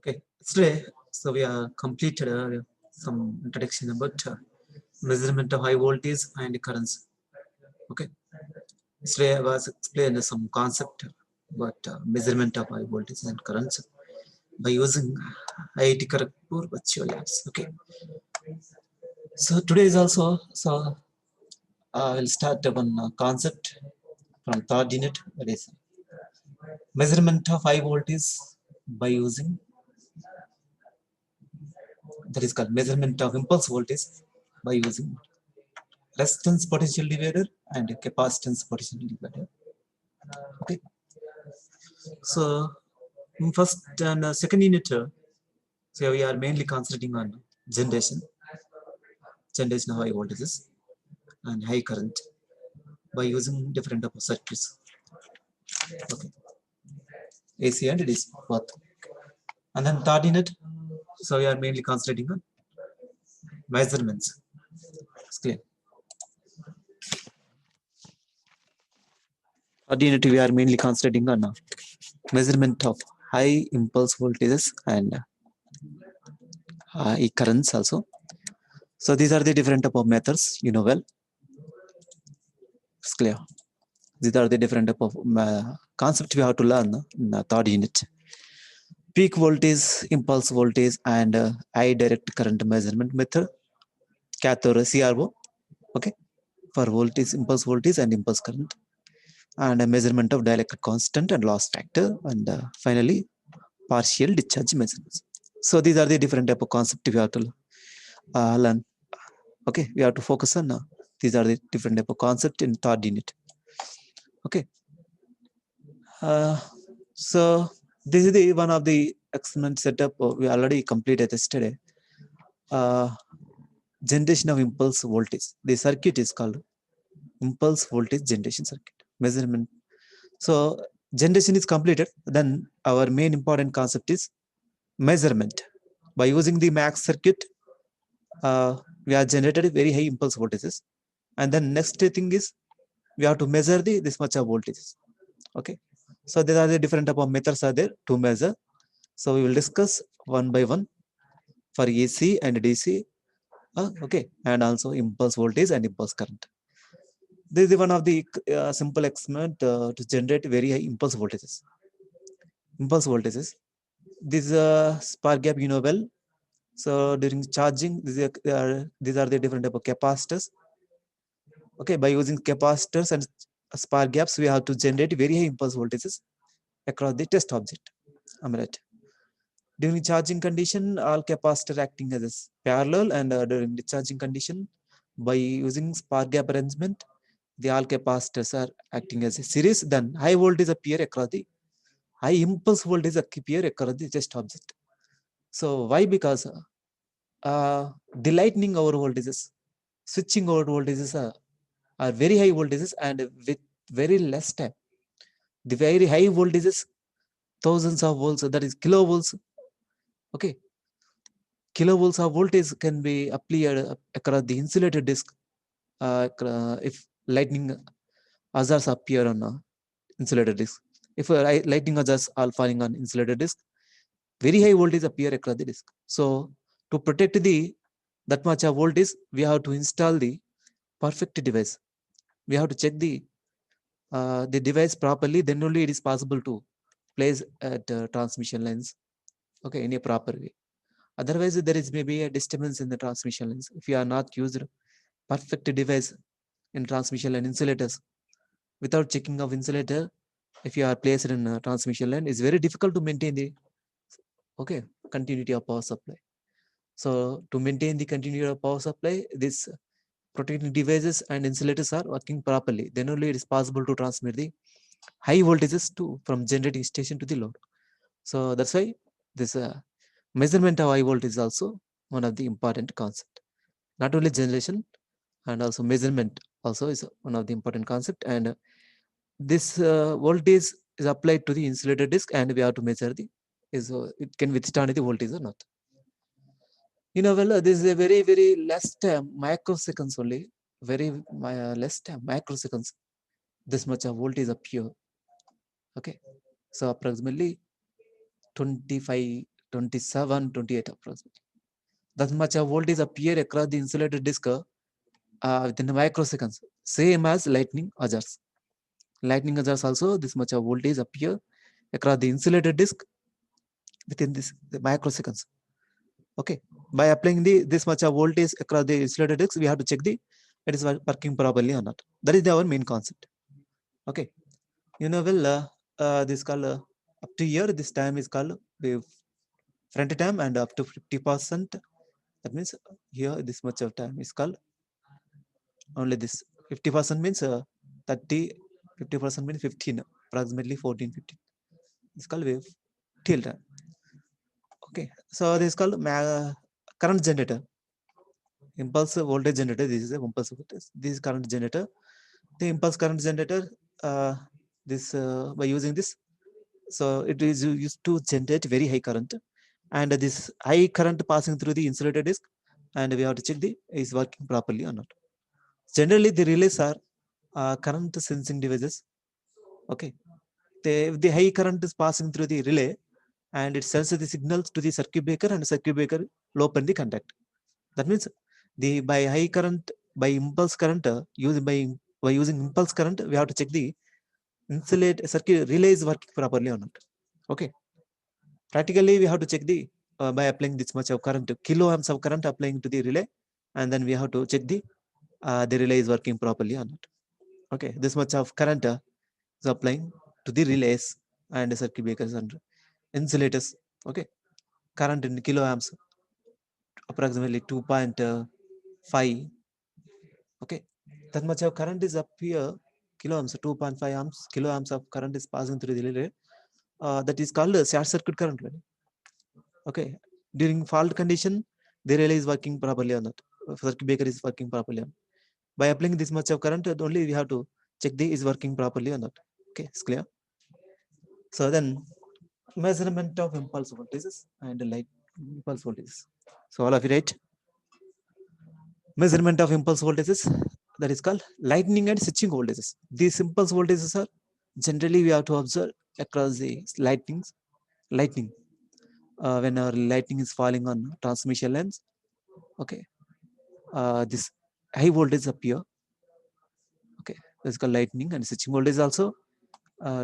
Okay, today we are completed some introduction about measurement of high voltage and currents. Okay, today I was explained some concept about measurement of high voltage and currents by using IIT Kharagpur virtual labs. Okay, so today is also I will start one concept from third unit, that is measurement of high voltage by using, that is called measurement of impulse voltage by using resistance potential divider and capacitance potential divider. Okay, so in first and second unit, so we are mainly concentrating on generation of high voltages and high current by using different type of circuits. Okay, AC and DC both. And then third unit, so we are mainly concentrating on measurements. It's clear. Third unit, we are mainly concentrating on measurement of high impulse voltages and high currents also. So these are the different type of methods, you know well. It's clear. These are the different type of concept we have to learn in the third unit. Peak voltage, impulse voltage, and high direct current measurement method, cathode CRO. Okay, for voltage, impulse voltage, and impulse current, and a measurement of dielectric constant and loss factor, and finally partial discharge measurements. So these are the different type of concept we have to learn. Okay, we have to focus on these are the different type of concept in third unit. Okay, so this is the one of the experiment setup we already completed yesterday. Generation of impulse voltage. The circuit is called impulse voltage generation circuit measurement. So generation is completed. Then our main important concept is measurement. By using the max circuit, we are generated very high impulse voltages, and then next thing is we have to measure this much of voltages. Okay, so there are the different type of methods are there to measure. So we will discuss one by one for AC and DC. Okay, and also impulse voltage and impulse current. This is one of the simple experiment to generate very high impulse voltages. Impulse voltages. This spark gap, you know well. So during charging, these are the different type of capacitors. Okay, by using capacitors and spark gaps, we have to generate very high impulse voltages across the test object. Am I right? During charging condition, all capacitor acting as a parallel, and during the charging condition, by using spark gap arrangement, the all capacitors are acting as a series. Then high voltage appear across the high impulse voltage appear across the test object. So why? Because the lightning over voltages, switching over voltages are very high voltages and with very less time. The very high voltages, thousands of volts, that is kilovolts. Okay, kilovolts of voltage can be applied across the insulated disk if lightning hazards appear on insulated disk. If lightning hazards are falling on insulated disk, very high voltage appear across the disk. So to protect that much of voltage, we have to install the perfect device. We have to check the device properly. Then only it is possible to place at transmission lines. Okay, in a proper way. Otherwise, there is maybe a disturbance in the transmission lines. If you are not used perfect device in transmission line insulators, without checking of insulator, if you are placed in a transmission line, it's very difficult to maintain the continuity of power supply. So to maintain the continuity of power supply, this protecting devices and insulators are working properly. Then only it is possible to transmit the high voltages from generating station to the load. So that's why this measurement of high voltage is also one of the important concept. Not only generation, and also measurement also is one of the important concept. And this voltage is applied to the insulated disk, and we have to measure it can withstand the voltage or not. You know, well, this is a very, very less time, microseconds only, very less time, microseconds. This much of voltage appear. Okay, so approximately 25 27, 28 approximately. That much of voltage appear across the insulated disk within microseconds, same as lightning hazards. Lightning hazards also this much of voltage appear across the insulated disk within the microseconds. Okay, by applying this much of voltage across the insulated disk, we have to check it is working properly or not. That is our main concept. Okay, this called up to here. This time is called wave front time and up to 50%. That means here this much of time is called only this 50% means 30, 50% means 15, approximately 14, 15. It's called wave till time. Okay, so this is called current generator, impulse voltage generator. This is a impulse voltage. This is current generator. The impulse current generator, this by using this, so it is used to generate very high current, and this high current passing through the insulated disk, and we have to check the is working properly or not. Generally, the relays are current sensing devices. Okay, if the high current is passing through the relay, and it sends the signals to the circuit breaker, and circuit breaker will open the contact. That means by high current, by impulse current, by using impulse current, we have to check the insulate circuit relay is working properly or not. Okay, practically we have to check by applying this much of current, kiloamps of current applying to the relay, and then we have to check the relay is working properly or not. Okay, this much of current is applying to the relays and circuit breakers and insulators. Okay, current in kiloamps, approximately 2.5. Okay, that much of current is up here, kiloamps, 2.5 amps, kiloamps of current is passing through the relay. That is called a short circuit current. Okay, during fault condition, the relay is working properly or not. Circuit breaker is working properly or not. By applying this much of current, only we have to check the is working properly or not. Okay, it's clear. So then, measurement of impulse voltages and light impulse voltages. So all of you right? Measurement of impulse voltages, that is called lightning and switching voltages. These impulse voltages are generally we have to observe across the lightning. When our lightning is falling on transmission lines, okay, this high voltage appear. Okay, that's called lightning and switching voltage also.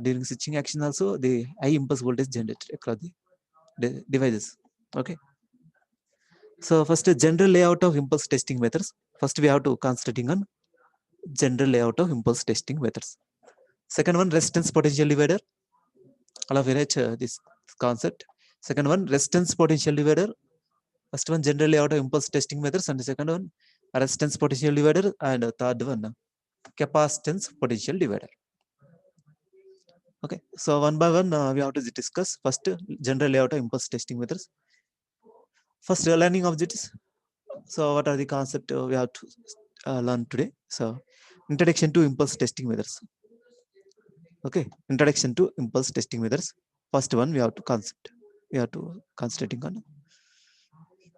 During switching action also, the high impulse voltage generated across the devices. Okay, so first general layout of impulse testing methods. First we have to concentrating on general layout of impulse testing methods. Second one, resistance potential divider. All of you know this concept. Second one, resistance potential divider. First one, general layout of impulse testing methods, and the second one, resistance potential divider, and third one, capacitance potential divider. Okay, so one by one we have to discuss. First, general layout of impulse testing methods. First, learning objectives. So what are the concepts we have to learn today? So introduction to impulse testing methods. Okay, introduction to impulse testing methods. First one we have to concentrating on.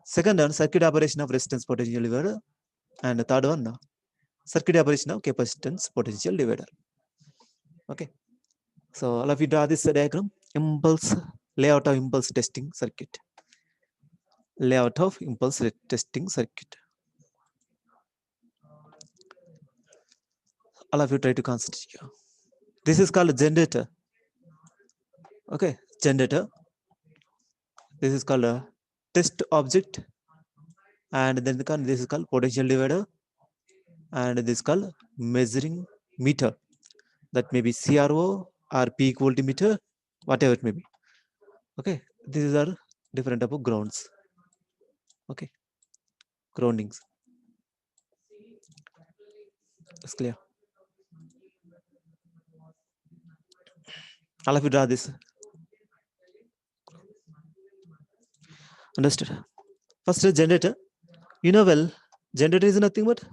Second one, circuit operation of resistance potential divider, and the third one, circuit operation of capacitance potential divider. Okay, so all of you draw this diagram. Impulse layout of impulse testing circuit. Layout of impulse testing circuit. All of you try to concentrate here. This is called generator. Okay, generator. This is called a test object, and then this is called potential divider, and this is called measuring meter. That may be CRO or peak voltmeter, whatever it may be. Okay, these are different type of grounds. Okay, groundings. It's clear. All of you draw this. Understood? First, generator. You know well, generator is nothing but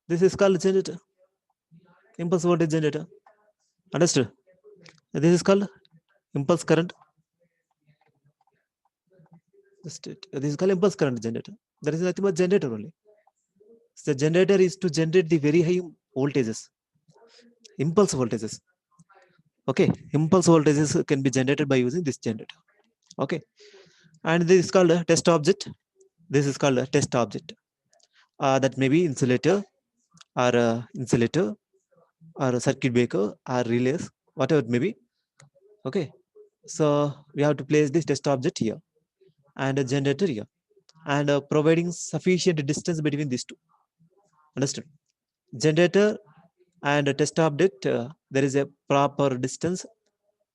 this is called generator. Impulse voltage generator. Understood? This is called impulse current. This is called impulse current generator. There is nothing but generator only. So the generator is to generate the very high voltages, impulse voltages. Okay, impulse voltages can be generated by using this generator. Okay, and this is called a test object. This is called a test object. That may be insulator or insulator or a circuit breaker or relays, whatever it may be. Okay, so we have to place this test object here and a generator here, and providing sufficient distance between these two. Understood? Generator and a test object, there is a proper distance.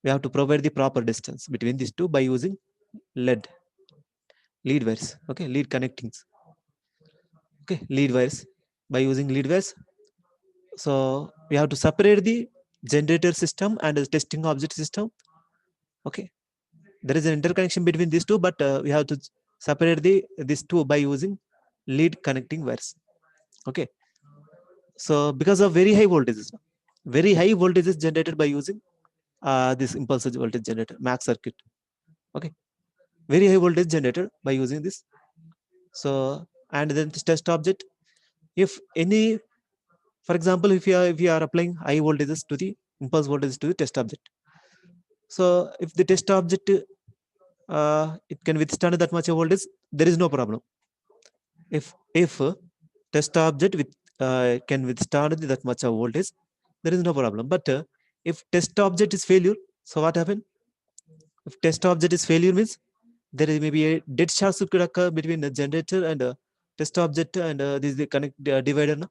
We have to provide the proper distance between these two by using lead lead wires. Okay, lead connectings. Okay, lead wires, by using lead wires. So we have to separate the generator system and the testing object system. Okay, there is an interconnection between these two, but we have to separate these two by using lead connecting wires. Okay, so because of very high voltages generated by using this impulse voltage generator, max circuit. Okay, very high voltage generated by using this. So, and then this test object, if any, for example, if you are applying high voltages to the impulse voltage to the test object, so if the test object it can withstand that much of voltage, there is no problem. If test object with can withstand that much of voltage, there is no problem. But if test object is failure, so what happen? If test object is failure means there is maybe a dead short circuit occur between the generator and test object, and this is the connect divider. No?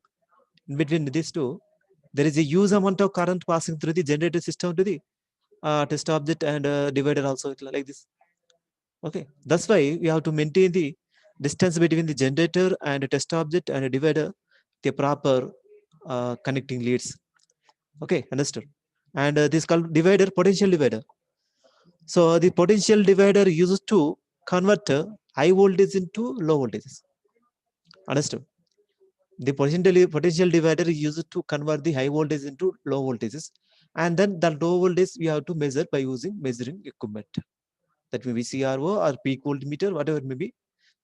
In between these two, there is a huge amount of current passing through the generator system to the test object and divider also like this. Okay, that's why we have to maintain the distance between the generator and a test object and a divider, the proper connecting leads. Okay, understood. And this called divider, potential divider. So the potential divider used to convert high voltage into low voltages. Understood? The potential divider is used to convert the high voltage into low voltages, and then the low voltage we have to measure by using measuring equipment. That may be CRO or peak voltmeter, whatever it may be,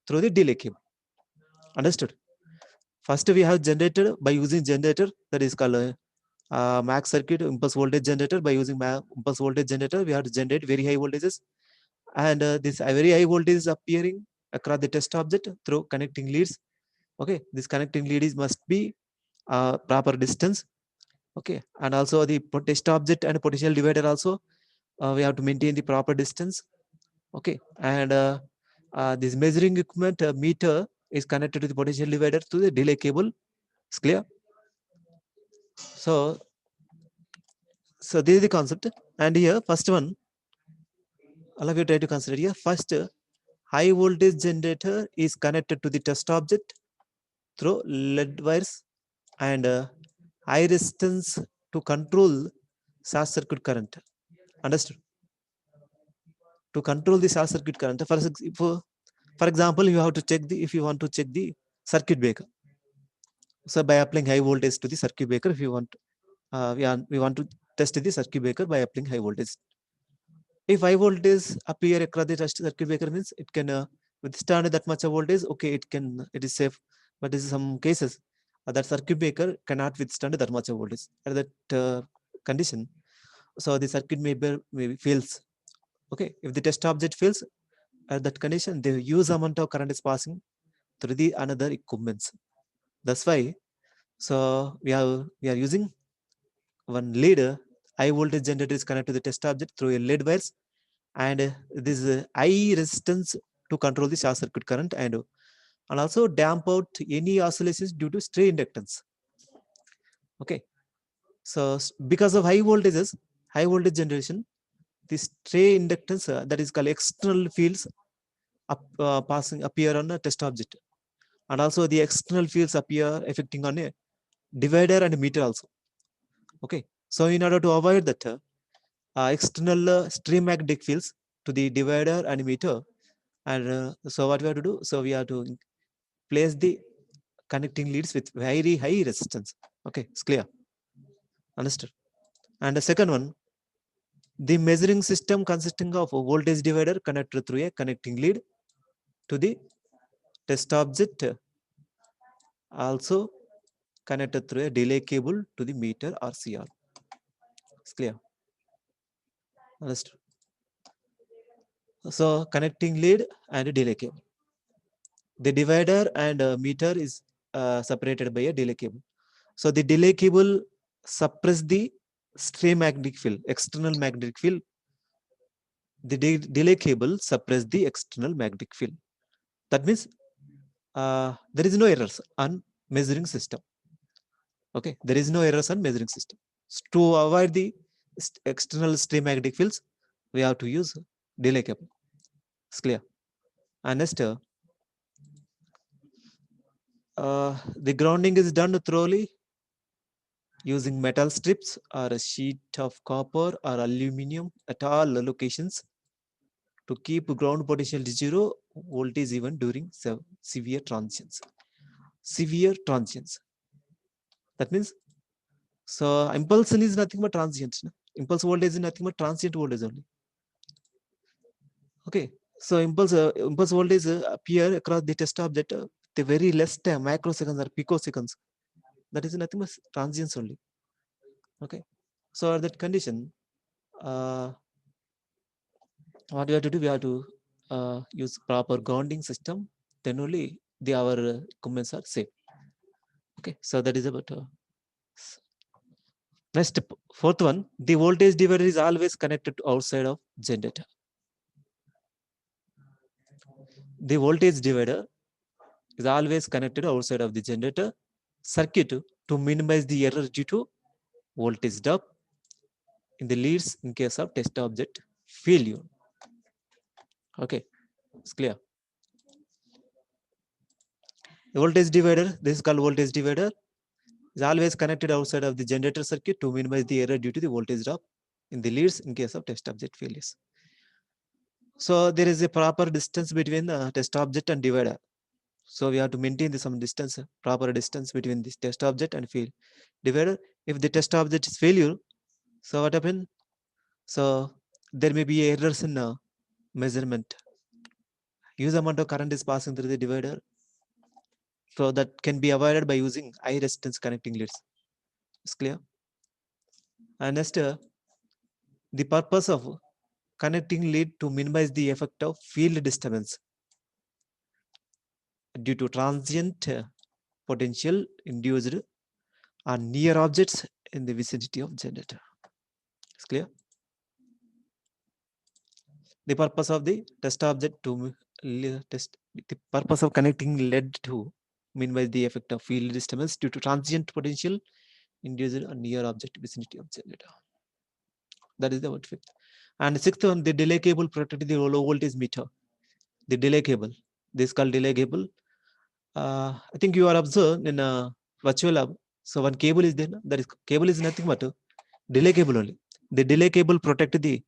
through the delay cable. Understood? First, we have generator by using generator, that is called max circuit impulse voltage generator. By using impulse voltage generator, we have to generate very high voltages, and this very high voltage is appearing across the test object through connecting leads. Okay, this connecting lead is must be proper distance. Okay, and also the test object and potential divider also we have to maintain the proper distance. Okay, and this measuring equipment meter is connected to the potential divider to the delay cable. It's clear? So this is the concept. And here first one, all of you try to consider here. First, high voltage generator is connected to the test object through lead wires and high resistance to control short circuit current. Understood? To control the short circuit current, for example, you have to check the, if you want to check the circuit breaker. So by applying high voltage to the circuit breaker, if you want, we want to test the circuit breaker by applying high voltage. If high voltage appear across the circuit breaker means it can withstand that much of voltage. Okay, it is safe. But in some cases, that circuit breaker cannot withstand that much of voltage at that condition. So the circuit maybe fails. Okay, if the test object fails at that condition, the huge amount of current is passing through the another equipments. That's why. So we are using one lead high voltage generator is connected to the test object through a lead wires, and this high resistance to control the short circuit current, and also damp out any oscillations due to stray inductance. Okay, so because of high voltages, high voltage generation, this stray inductance that is called external fields passing appear on a test object, and also the external fields appear affecting on a divider and meter also. Okay, so in order to avoid that external stream magnetic fields to the divider and meter, and so what we have to do, so we have to place the connecting leads with very high resistance. Okay, it's clear. Understood? And the second one, the measuring system consisting of a voltage divider connected through a connecting lead to the test object, also connected through a delay cable to the meter or CR. It's clear. Understood? So connecting lead and delay cable. The divider and meter is separated by a delay cable. So the delay cable suppress the stray magnetic field, external magnetic field. The delay cable suppress the external magnetic field. That means there is no errors on measuring system. Okay, there is no errors on measuring system. To avoid the external stray magnetic fields, we have to use delay cable. It's clear. And next, the grounding is done thoroughly using metal strips or a sheet of copper or aluminum at all locations to keep ground potential to 0 voltage even during severe transients. Severe transients. That means, so impulsion is nothing but transient. No? Impulse voltage is nothing but transient voltage only. Okay, so impulse voltage appear across the test object the very less time, microseconds or picoseconds. That is nothing but transients only. Okay, so at that condition, what we have to do, we have to use proper grounding system. Then only our equipments are safe. Okay, so that is about next fourth one. The voltage divider is always connected to outside of generator. The voltage divider is always connected outside of the generator circuit to minimize the error due to voltage drop in the leads in case of test object failure. Okay, it's clear. The voltage divider, this is called voltage divider, is always connected outside of the generator circuit to minimize the error due to the voltage drop in the leads in case of test object failures. So there is a proper distance between the test object and divider. So we have to maintain some distance, proper distance between this test object and field divider. If the test object is failure, so what happens? So there may be errors in measurement. Huge amount of current is passing through the divider. So that can be avoided by using high resistance connecting leads. It's clear. And next, the purpose of connecting lead to minimize the effect of field disturbance due to transient potential induced on near objects in the vicinity of generator. It's clear. The purpose of the test object to test the purpose of connecting lead to minimize the effect of field disturbance due to transient potential induced on near object vicinity of generator. That is the word fifth. And sixth one, the delay cable protected the low voltage meter. The delay cable. This is called delay cable. I think you are observed in a virtual lab. So one cable is there. That is cable is nothing but a delay cable only. The delay cable protect the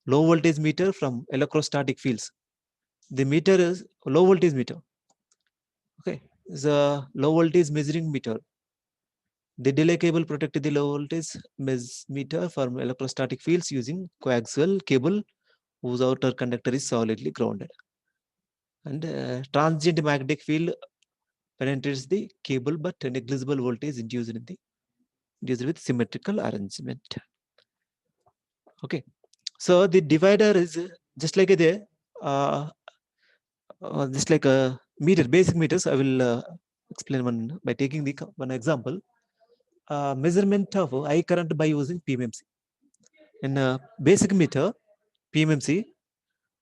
low voltage meter from electrostatic fields. The meter is low voltage meter. Okay, the low voltage measuring meter. The delay cable protected the low voltage meter from electrostatic fields using coaxial cable whose outer conductor is solidly grounded. And transient magnetic field penetrates the cable, but negligible voltage induced with symmetrical arrangement. Okay, so the divider is just like just like a meter, basic meters. I will explain one by taking one example. Measurement of high current by using PMMC. In basic meter, PMMC,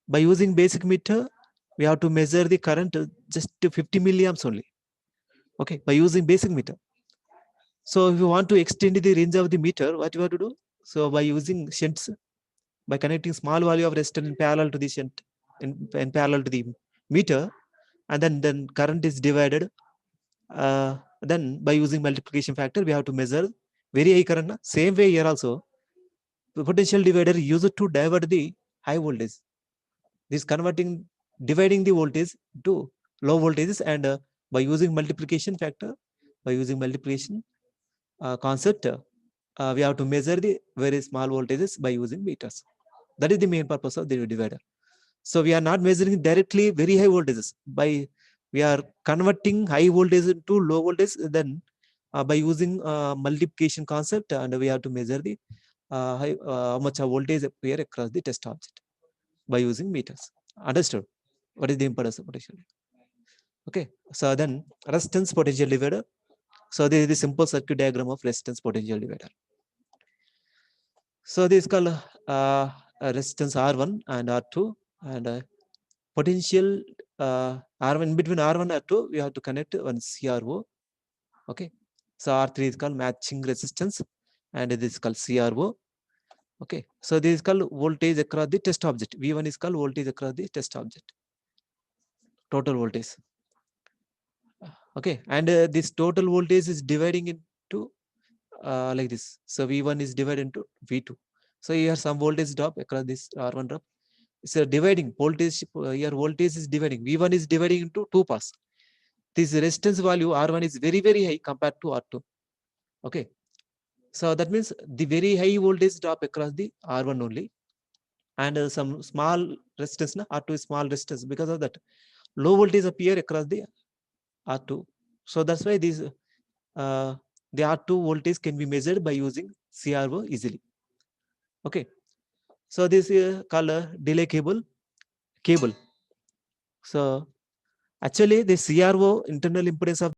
by using basic meter, we have to measure the current just to 50 milliamps only. Okay, by using basic meter. So if you want to extend the range of the meter, what you have to do? So by using shunts, by connecting small value of resistance in parallel to the shunt, in parallel to the meter, and then current is divided. Then by using multiplication factor, we have to measure very high current. Same way here also, the potential divider used to divide the high voltage. This dividing the voltage to low voltages, and by using multiplication factor, by using multiplication concept, we have to measure the very small voltages by using meters. That is the main purpose of the divider. So we are not measuring directly very high voltages. We are converting high voltage to low voltage, then by using multiplication concept, and we have to measure the how much voltage appear across the test object. by using meters. Understood? What is the impedance of potential? Okay. So then resistance potential divider. So this is the simple circuit diagram of resistance potential divider. So this is called resistance R1 and R2, and potential R1. In between R1 and R2, we have to connect one CRO. Okay. So R3 is called matching resistance, and this is called CRO. Okay. So this is called voltage across the test object. V1 is called voltage across the test object. Total voltage. Okay. And this total voltage is dividing into like this. So V1 is divided into V2. So here some voltage drop across this R1 drop. So dividing voltage, here voltage is dividing. V1 is dividing into two parts. This resistance value R1 is very, very high compared to R2. Okay. So that means the very high voltage drop across the R1 only. And some small resistance, R2 is small resistance. Because of that, low voltage appear across the R2. So that's why these the R2 voltage can be measured by using CRO easily. Okay. So this is called a delay cable. So actually the CRO internal impedance of